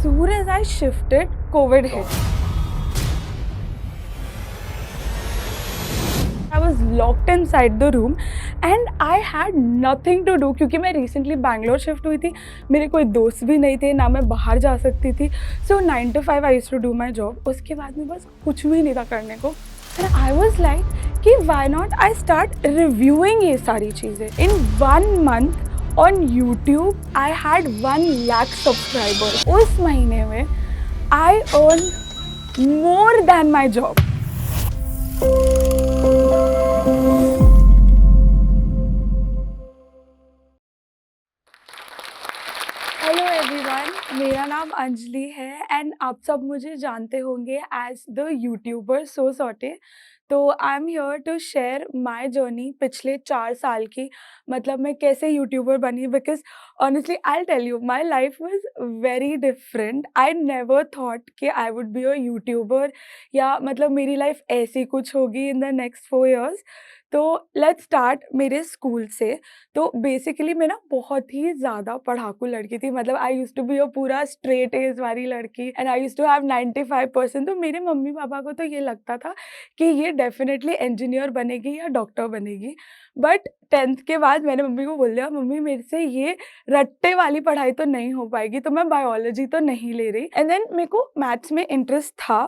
soon as I shifted, COVID hit. I was locked inside the room and I had nothing to do क्योंकि मैं recently Bangalore shift हुई थी, मेरे कोई दोस्त भी नहीं थे, ना मैं बाहर जा सकती थी. So 9 to 5 I used to do my job. उसके बाद में बस कुछ भी नहीं था करने को. And I was like कि why not I start reviewing ये सारी चीज़ें. In 1 month on YouTube I had 1 lakh subscribers. उस महीने में I earned more than my job. Hello everyone, मेरा नाम अंजलि है एंड आप सब मुझे जानते होंगे as the YouTuber Sosaute. तो I am here to share my journey पिछले 4 साल की, मतलब मैं कैसे यूट्यूबर बनी. Because honestly I tell you my life was very different. I never thought कि I would be a YouTuber या मतलब मेरी लाइफ ऐसी कुछ होगी इन द नेक्स्ट 4 इयर्स. तो लेट्स स्टार्ट मेरे स्कूल से. तो बेसिकली मैं ना बहुत ही ज़्यादा पढ़ाकू लड़की थी. मतलब I used to be a पूरा स्ट्रेट एज वाली लड़की and I used to have 95%. तो मेरे मम्मी पापा को तो ये लगता था कि ये डेफिनेटली इंजीनियर बनेगी या डॉक्टर बनेगी. बट 10th के बाद मैंने मम्मी को बोल दिया, मम्मी मेरे से ये रट्टे वाली पढ़ाई तो नहीं हो पाएगी, तो मैं बायोलॉजी तो नहीं ले रही. एंड देन मेरे को मैथ्स में इंटरेस्ट था,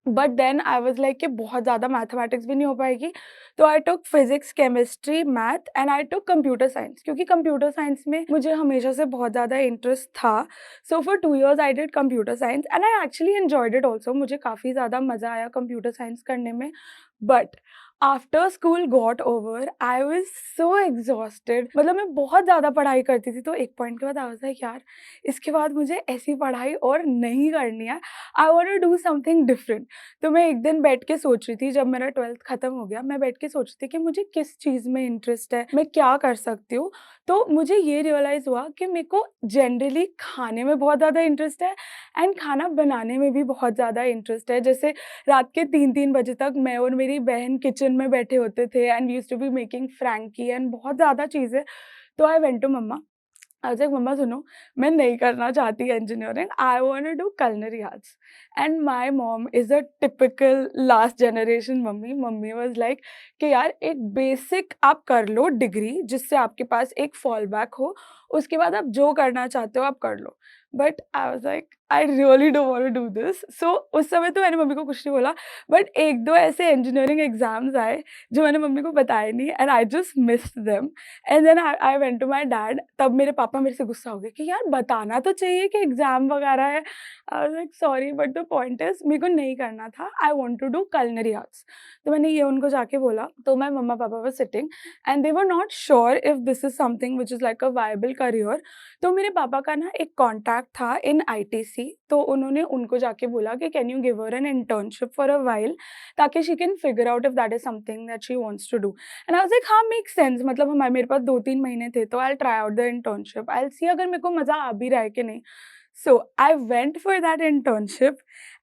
but then I was like कि बहुत ज़्यादा मैथमेटिक्स भी नहीं हो पाएगी. तो I took physics, chemistry, math and I took computer science, क्योंकि कंप्यूटर साइंस में मुझे हमेशा से बहुत ज़्यादा इंटरेस्ट था. So for 2 years I did computer science and I actually enjoyed it also. मुझे काफ़ी ज़्यादा मज़ा आया कंप्यूटर साइंस करने में. But after school got over I was so exhausted. मतलब मैं बहुत ज़्यादा पढ़ाई करती थी, तो एक पॉइंट के बाद आई वाज लाइक यार इसके बाद मुझे ऐसी पढ़ाई और नहीं करनी है. I want to do something different. तो मैं एक दिन बैठ के सोच रही थी, जब मेरा 12th खत्म हो गया, मैं बैठ के सोच रही थी कि मुझे किस चीज़ में इंटरेस्ट है, मैं क्या कर सकती हूँ. तो मुझे ये रियलाइज़ हुआ कि मेरे को जनरली खाने में बहुत ज़्यादा इंटरेस्ट है एंड खाना बनाने में भी बहुत ज़्यादा इंटरेस्ट है. जैसे रात के 3-3 बजे तक मैं और मेरी बहन किचन में बैठे होते थे and we used to be making frankie and बहुत ज़्यादा चीज़ें. तो I went to mama. I was like mama सुनो, मैं नहीं करना चाहती engineering, I want to do culinary arts. And my mom is a typical last generation mummy. Mummy was like कि यार एक बेसिक आप कर लो डिग्री, जिससे आपके पास एक फॉल बैक हो, उसके बाद आप जो करना चाहते हो आप कर लो. But I was like I really don't want to do this. So उस समय तो मैंने मम्मी को कुछ नहीं बोला, बट 1-2 ऐसे इंजीनियरिंग एग्ज़ाम्स आए जो मैंने मम्मी को बताए नहीं and I just missed them. And then I went to my dad. तब मेरे पापा मेरे से गुस्सा हो गए कि यार बताना तो चाहिए कि एग्ज़ाम वगैरह है. I was like sorry but the point is मेरे को नहीं करना था. I want to do culinary arts. तो मैंने ये उनको जाके बोला. तो माय मम्मा पापा were sitting and they were not sure if this is something which is like a viable career. तो मेरे पापा का ना एक कॉन्टैक्ट था इन आईटीसी. तो उन्होंने उनको जाके बोला कि can you give her an internship for a while, ताकि she can figure out if that is something that she wants to do. And I was like हाँ मेक सेंस. मतलब हमारे मेरे पास 2-3 महीने थे, तो I will try out the internship, I will see अगर मेरे को मज़ा आ भी रहा है कि नहीं. So I went for that internship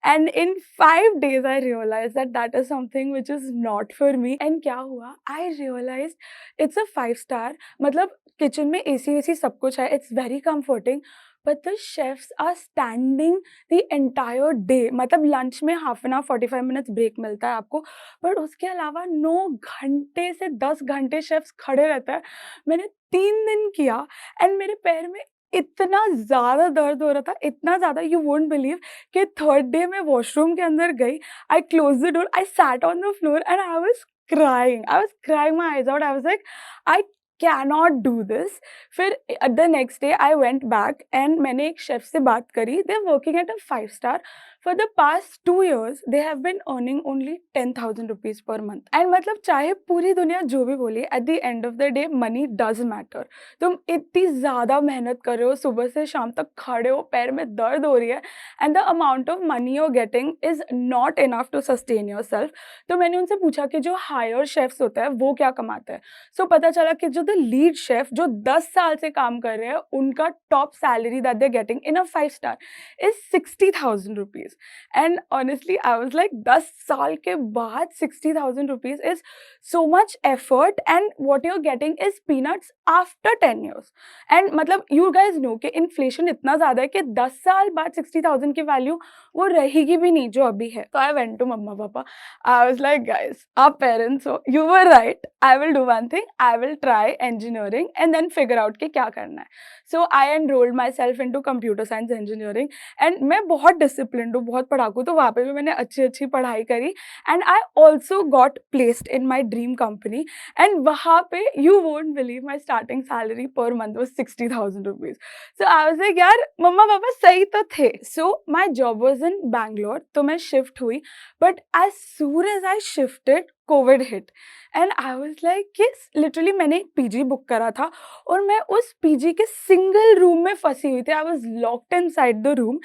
and in 5 days I realise that that is something which is not for me. And क्या हुआ, I realise it's a 5 star. मतलब किचन में एसी वेसी सब कुछ है, it's very comforting, but the chefs are standing the entire day. मतलब lunch में half an hour 45 minutes break मिलता है आपको, बट उसके अलावा 9 घंटे से 10 घंटे शेफ्स खड़े रहते हैं. मैंने 3 दिन किया एंड मेरे पैर में इतना ज़्यादा दर्द हो रहा था, इतना ज़्यादा यू वोंट बिलीव कि 3rd डे मैं वॉशरूम के अंदर गई, I close the door, I sat on the floor and I was crying my eyes out. I was like I cannot do this. फिर the next day I went back and मैंने एक chef से बात करी. They are working at a 5 star. For the past 2 years, they have been earning only 10,000 rupees per month. And मतलब चाहे पूरी दुनिया जो भी बोले, at the end of the day, money does matter. तुम इतनी ज़्यादा मेहनत कर रहे हो, सुबह से शाम तक खड़े हो, पैर में दर्द हो रही है, and the amount of money you're getting is not enough to sustain yourself. तो मैंने उनसे पूछा कि जो हायर शेफ्स होता है वो क्या कमाते हैं. सो पता चला कि जो द लीड शेफ जो 10 साल से काम कर रहे हैं, उनका top salary that they are getting in a 5 star is 60,000 rupees. And honestly I was like 10 साल के बाद 60,000 rupees is so much effort and what you are getting is peanuts after 10 years. And मतलब you guys know कि inflation इतना ज़्यादा है कि 10 साल बाद 60,000 की वैल्यू वो रहेगी भी नहीं जो अभी है। तो I went to mama papa, I was like guys आप पेरेंट्स हो, you were right, I will do one thing, I will try engineering and then figure out कि क्या करना है। So I enrolled myself into computer science engineering and मैं बहुत disciplined हूँ, बहुत पढ़ाकू, तो वहाँ पे भी मैंने अच्छी पढ़ाई करी and I also got placed in my dream company and वहाँ पे you won't believe my starting salary per month was 60,000 rupees. So I was like यार मम्मा पापा सही तो थे। So my job was in Bangalore, तो मैं shift हुई, but as soon as I shifted COVID hit and I was like कि literally मैंने एक पीजी बुक करा था और मैं उस पीजी के सिंगल रूम में फंसी हुई थी। I was locked inside the room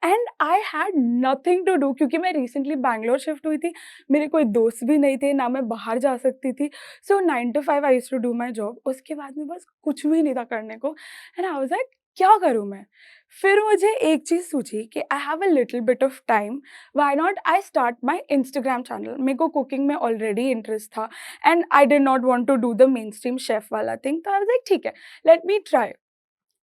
and I had nothing to do, क्योंकि मैं रिसेंटली बैंगलोर शिफ्ट हुई थी, मेरे कोई दोस्त भी नहीं थे, ना मैं बाहर जा सकती थी। So 9 to 5 I used to do my job. उसके बाद में बस कुछ भी नहीं था करने को एंड आई वाज लाइक क्या करूँ मैं? फिर मुझे एक चीज़ सूझी कि I have a little bit of time, why not I start my Instagram channel. मेरे को कुकिंग में ऑलरेडी इंटरेस्ट था and I did not want to do the mainstream chef वाला थिंग, तो आई वाज लाइक ठीक है, let me try.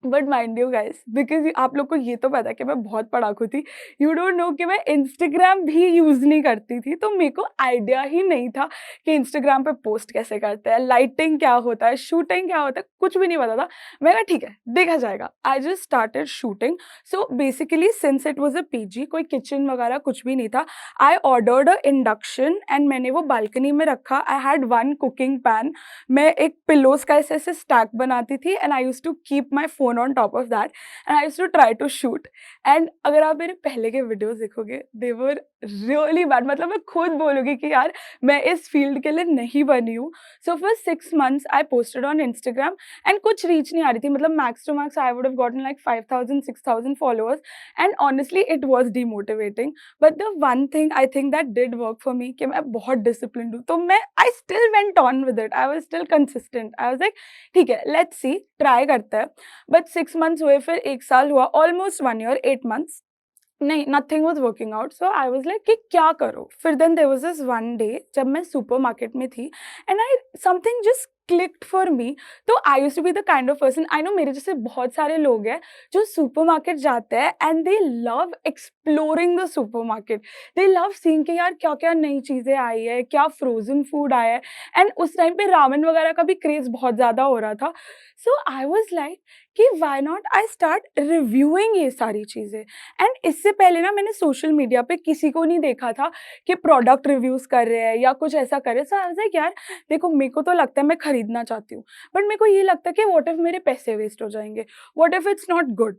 But mind you guys, because आप लोग को ये तो पता है कि मैं बहुत पढ़ाकू थी, यू डोंट नो कि मैं इंस्टाग्राम भी यूज़ नहीं करती थी, तो मेरे को आइडिया ही नहीं था कि इंस्टाग्राम पे पोस्ट कैसे करते हैं, लाइटिंग क्या होता है, शूटिंग क्या होता है, कुछ भी नहीं पता था। मैं कहा ठीक है देखा जाएगा। I just started shooting. So basically since it was a PG, कोई किचन वगैरह कुछ भी नहीं था, I ordered a induction and मैंने वो बालकनी में रखा। I had one cooking pan, मैं एक पिलोज का ऐसे ऐसे स्टैक बनाती थी and I used to keep my phone on top of that and I used to try to shoot. And अगर आप मेरे पहले के वीडियोस देखोगे, दे वर रियली बैड, मतलब मैं खुद बोलूँगी कि यार मैं इस फील्ड के लिए नहीं बनी हूँ। So for 6 months I posted on Instagram and कुछ रीच नहीं आ रही थी, मतलब max to max I would have gotten like 5,000 6,000 followers and honestly it was demotivating. But the one thing I think that did work for me कि मैं बहुत disciplined हूँ, तो मैं I still went on with it, I was still consistent. I was like ठीक है let's see, try करते हैं। बट 6 months हुए, फिर 1 साल हुआ, ऑलमोस्ट 1 year 8 months, नहीं nothing was working out. So I was like कि क्या करूँ? फिर then there was this one day जब मैं सुपरमार्केट में थी and I something just clicked for me. तो I used to be the kind of person, I know मेरे जैसे बहुत सारे लोग हैं जो सुपरमार्केट जाते हैं and they love exploring the supermarket, they love seeing कि यार क्या क्या नई चीज़ें आई है, क्या फ्रोजन फूड आया है। एंड उस टाइम पे रामेन वगैरह का भी क्रेज़ बहुत ज़्यादा हो रहा था। सो आई वाज लाइक कि why not I start reviewing ये सारी चीज़ें। एंड इससे पहले ना मैंने सोशल मीडिया पे किसी को नहीं देखा था कि प्रोडक्ट रिव्यूज़ कर रहे हैं या कुछ ऐसा कर रहे हैं। सो आई वाज लाइक यार देखो मेरे को तो लगता है मैं खरीदना चाहती हूँ, बट मेरे को ये लगता है कि व्हाट इफ मेरे पैसे वेस्ट हो जाएंगे, what if it's not good.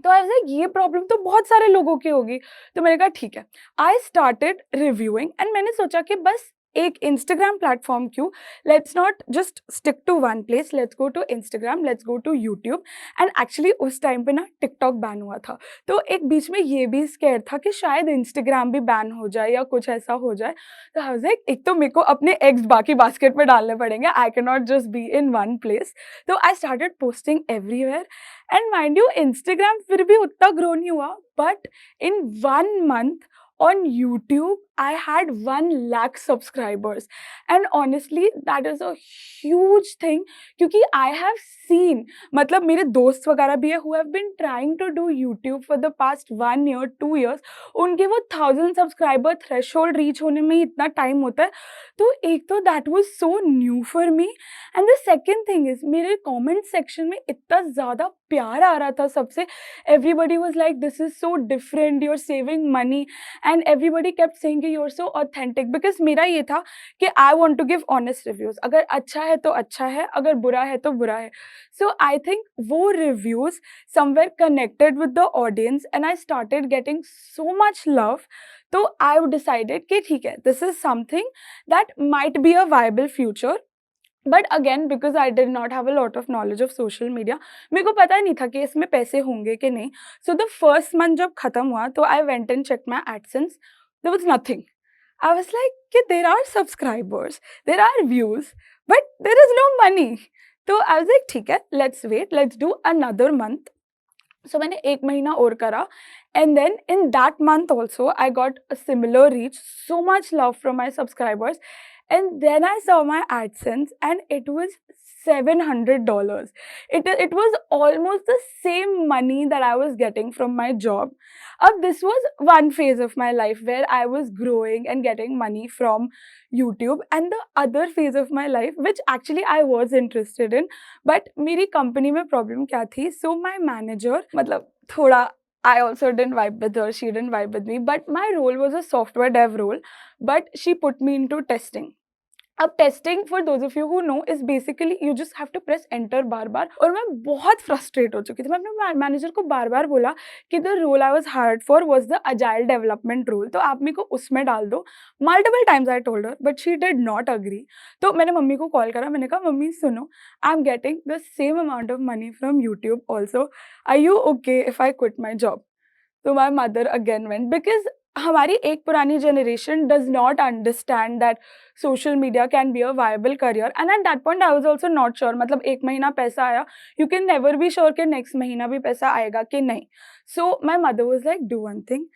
तो आई वाज लाइक ये प्रॉब्लम तो बहुत सारे लोगों की होगी। तो मैंने कहा ठीक है, आई स्टार्टेड रिव्यूइंग एंड मैंने सोचा कि बस एक इंस्टाग्राम प्लेटफॉर्म क्यों, let's not just stick to one place, let's go to Instagram, let's go to YouTube. And actually उस टाइम पे ना टिकटॉक बैन हुआ था, तो एक बीच में ये भी स्केयर था कि शायद इंस्टाग्राम भी बैन हो जाए या कुछ ऐसा हो जाए। तो आई वाज लाइक एक तो मेरे को अपने एग्स बाकी बास्केट में डालने पड़ेंगे, I can not just be in one place. तो I started posting everywhere and mind you Instagram फिर भी उतना ग्रो नहीं हुआ, but in 1 month on YouTube I had 1 lakh subscribers and honestly that is a huge thing, क्योंकि I have seen, मतलब मेरे दोस्त वगैरह भी है who have been trying to do YouTube for the past 1 year 2 years, उनके वो 1000 subscriber threshold reach होने में ही इतना टाइम होता है। तो एक तो that was so new for me and the second thing is मेरे कमेंट सेक्शन में इतना ज़्यादा प्यार आ रहा था सबसे। Everybody was like this is so different, you are saving money and everybody kept saying you are so authentic, because मेरा ये था कि I want to give honest reviews, अगर अच्छा है तो अच्छा है, अगर बुरा है तो बुरा है। सो आई थिंक वो reviews somewhere connected with the audience and I started getting so much love. तो आई डिसाइडेड कि ठीक है this is something that might be a viable future. But again because I did not have a lot of knowledge of social media, मेरे को पता नहीं था कि इसमें पैसे होंगे कि नहीं। सो द फर्स्ट मंथ जब खत्म हुआ तो I went and check my AdSense, there was nothing. I was like कि there are subscribers, there are views, but there is no money. तो आई वाज लाइक ठीक है, let's wait, let's do another month. So मैंने 1 महीना और करा, and then in that month also I got a similar reach, so much love from my subscribers. And then I saw my AdSense and it was $700. It was almost the same money that I was getting from my job. This was one phase of my life where I was growing and getting money from YouTube, and the other phase of my life which actually I was interested in, but मेरी company में problem क्या थी? So my manager, मतलब थोड़ा, I also didn't vibe with her, she didn't vibe with me, but my role was a software dev role, but she put me into testing. अब testing, for those of you who know, is basically you just have to press enter बार बार. और मैं बहुत frustrate हो चुकी थी. मैं अपने मैनेजर को बार बार बोला कि the role I was hired for was the agile development role, तो आप मेरे को उसमें डाल दो. Multiple times I told her, but she did not agree. तो मैंने मम्मी को कॉल करा, मैंने कहा मम्मी सुनो, I am getting the same amount of money from YouTube also, are you okay if I quit my job? तो my mother again went, because हमारी एक पुरानी generation does not understand that social media can be a viable career, and at that point I was also not sure. मतलब 1 महीना पैसा आया, you can never be sure कि next महीना भी पैसा आएगा कि नहीं. So my mother was like, do one thing,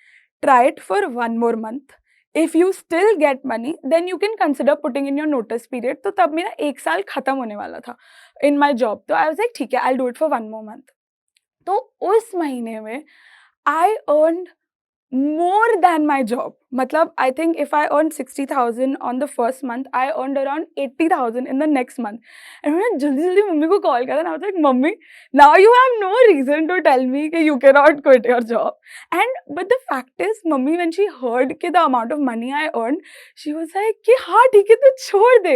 try it for 1 more month. If you still get money then you can consider putting in your notice period. तो तब मेरा 1 साल खत्म होने वाला था इन माई जॉब. तो आई वाज लाइक ठीक है, I do it for 1 more month. तो उस महीने में I earned more than my job. Matlab, I think if I earned 60,000 on the first month, I earned around 80,000 in the next month. And मैंने जल्दी mummy को call करा, and I was like, Mummy, now you have no reason to tell me that you cannot quit your job. But the fact is, Mummy, when she heard कि the amount of money I earned, she was like कि हाँ ठीक है, तू छोड़ दे.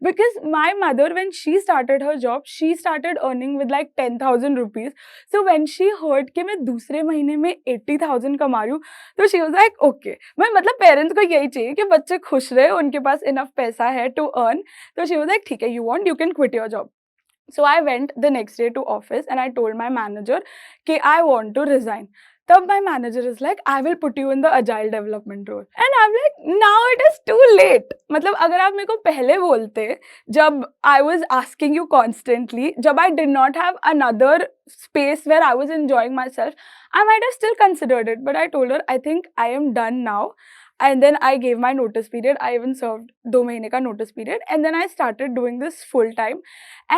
Because my mother, when she started her job, she started earning with like 10,000 rupees. So when she heard कि मैं दूसरे महीने में 80,000 कमा रही हूँ, तो शी वाज लाइक ओके. मैं मतलब पेरेंट्स को यही चाहिए कि बच्चे खुश रहे, उनके पास इनफ पैसा है टू अर्न. तो शी वाज लाइक ठीक है, you want, you can quit your job. So I went the next day to office and I told my manager कि I want to resign. तब my manager is like, I will put you in the agile development role. And I'm like, now it is too late. मतलब अगर आप मेरे को पहले बोलते, जब I was asking you constantly, जब I did not have another space where I was enjoying myself, I might have still considered it. But I told her, I think I am done now. And then I gave my notice period. I even served 2 महीने का notice period. And then I started doing this full time.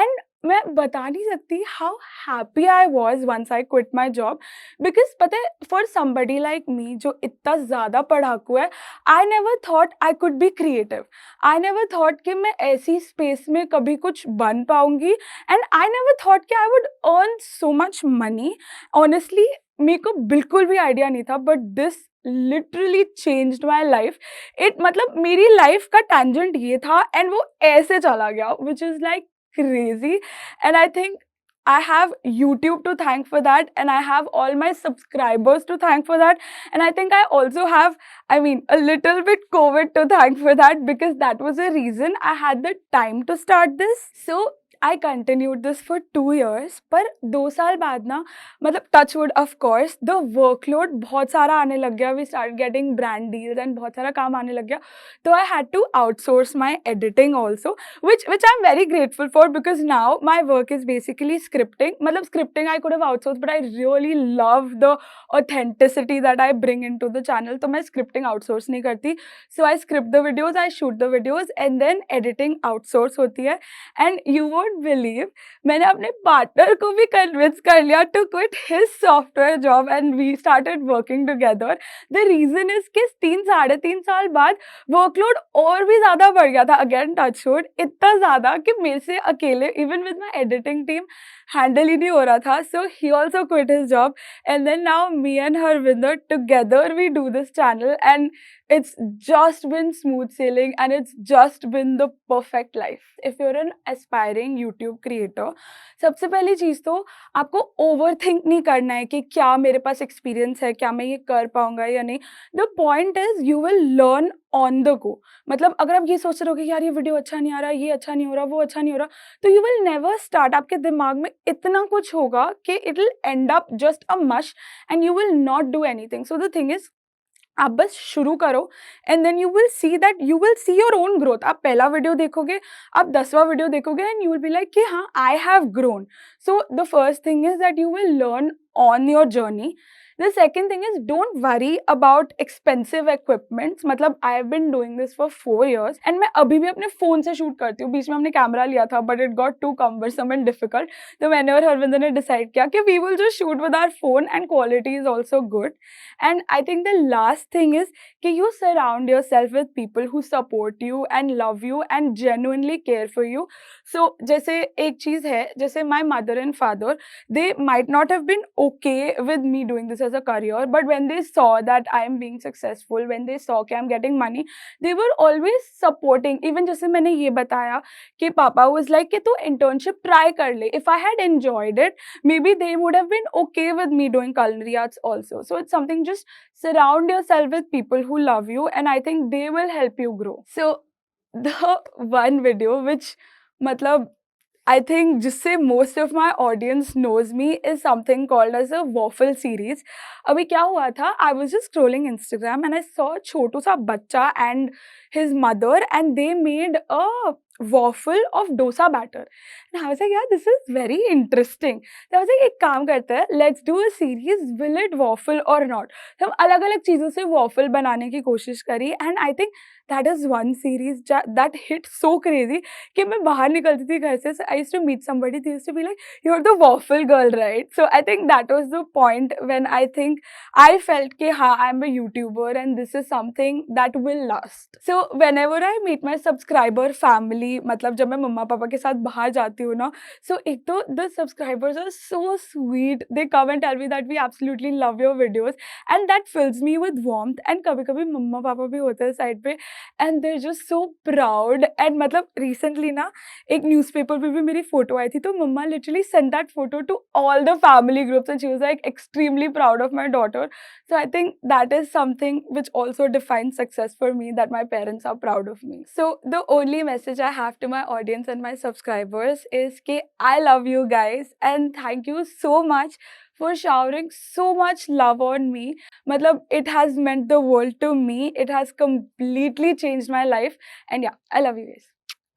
And मैं बता नहीं सकती how happy I was once I quit my job. Because पता है, for somebody like me जो इतना ज़्यादा पढ़ाकू है, I never thought I could be creative. I never thought कि मैं ऐसी space में कभी कुछ बन पाऊंगी. And I never thought कि I would earn so much money. Honestly, मेरे को बिल्कुल भी आइडिया नहीं था, but this literally changed my life. मतलब मेरी लाइफ का tangent ये था, and वो ऐसे चला गया, which is like crazy. And I think I have YouTube to thank for that, and I have all my subscribers to thank for that, and I think I also have, I mean, a little bit COVID to thank for that, because that was the reason I had the time to start this. So I continued this for 2 years, पर 2 साल बाद ना, मतलब touch wood of course, the workload बहुत सारा आने लग गया. We started getting brand deals and बहुत सारा काम आने लग गया. तो I had to outsource my editing also, which I'm very grateful for, because now my work is basically scripting. मतलब scripting I could have outsourced, but I really love the authenticity that I bring into the channel. तो मैं scripting outsource नहीं करती. So I script the videos, I shoot the videos, and then editing outsource होती है. And you won't believe, मैंने अपने partner को भी कन्विंस कर लिया to quit his software job, and we started working together. The reason is कि 3-3.5 साल बाद वर्कलोड और भी ज़्यादा बढ़ गया था. अगेन टच वुड, इतना ज़्यादा कि मेरे से अकेले, even with my editing team, handle ही नहीं हो रहा था. So he also quit his job, and then now me and Harvinder together we do this channel, and it's just been smooth sailing, and it's just been the perfect life. If you're an aspiring YouTube creator, सबसे पहली चीज़ तो आपको overthink नहीं करना है कि क्या मेरे पास experience है, क्या मैं ये कर पाऊंगा या नहीं. The point is you will learn on the go. मतलब अगर आप ये सोच रहे हो कि यार ये वीडियो अच्छा नहीं आ रहा, ये अच्छा नहीं हो रहा, वो अच्छा नहीं हो रहा, तो you will never start. आपके दिमाग में इतना कुछ होगा कि it will end up just a mush, and you will not do anything. So the thing is, आप बस शुरू करो and then you will see your own growth. आप पहला वीडियो देखोगे, आप 10वां वीडियो देखोगे and you will be like कि हाँ, I have grown. So the first thing is that you will learn on your journey. The second thing is, don't worry about expensive equipments। मतलब I have been doing this for 4 years and मैं अभी भी अपने phone से shoot करती हूँ। बीच में हमने कैमरा लिया था but it got too cumbersome and difficult। तो मैंने और हरविंदर ने डिसाइड किया कि we will just shoot with our phone and quality is also good। And I think the last thing is कि you surround yourself with people who support you and love you and genuinely care for you। So जैसे एक चीज़ है, जैसे my mother and father, they might not have been okay with me doing this as a career, but when they saw that I am being successful, when they saw कि I'm getting money, they were always supporting। even जैसे मैंने ये बताया कि पापा was like कि तू internship try कर ले। if I had enjoyed it, maybe they would have been okay with me doing culinary arts also। so it's something, just surround yourself with people who love you and I think they will help you grow। so the one video which मतलब I think जिससे most of my audience knows me is something called as a waffle series। अभी क्या हुआ था, I was just scrolling Instagram and I saw छोटू सा बच्चा and his mother and they made a waffle of dosa batter and I was like, yeah, this is very interesting। तो I was like, एक काम करते हैं, let's do a series, will it waffle or not। तो हम अलग अलग चीज़ों से waffle बनाने की कोशिश करी and I think that is one series that hit so crazy कि मैं बाहर निकलती थी घर से, I used to meet somebody, they used to be like, you're the waffle girl, right? So I think that was the point when I think I felt कि हाँ, I'm a YouTuber and this is something that will last। So whenever I meet my subscriber family, मतलब जब मैं मम्मा पापा के साथ बाहर जाती हूँ ना, so एक तो the subscribers are so sweet, they come and tell me that we absolutely love your videos and that fills me with warmth। and कभी कभी मम्मा पापा भी होते हैं साइड पे and they're just so proud। and मतलब recently ना एक न्यूज़पेपर पे भी मेरी फोटो आई थी, तो मम्मा literally sent that photo to all the family groups and she was like extremely proud of my daughter। so I think that is something which also defines success for me, that my parents are proud of me। so the only message I have to my audience and my subscribers is कि I love you guys and thank you so much for showering so much love on me। मतलब it has meant the world to me, it has completely changed my life and yeah, I love you guys।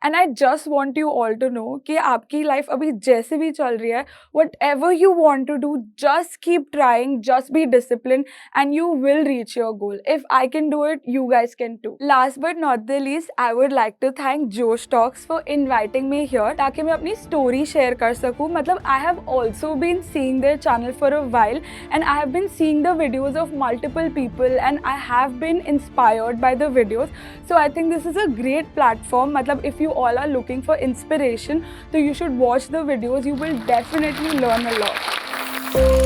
And I just want you all to know कि आपकी life अभी जैसे भी चल रही है, whatever you want to do, just keep trying, just be discipline and you will reach your goal. If I can do it, you guys can too. Last but not the least, I would like to thank Josh Talks for inviting me here, ताकि मैं अपनी story share कर सकूँ। मतलब I have also been seeing their channel for a while and I have been seeing the videos of multiple people and I have been inspired by the videos। so I think this is a great platform। मतलब if you all are looking for inspiration, so you should watch the videos, you will definitely learn a lot।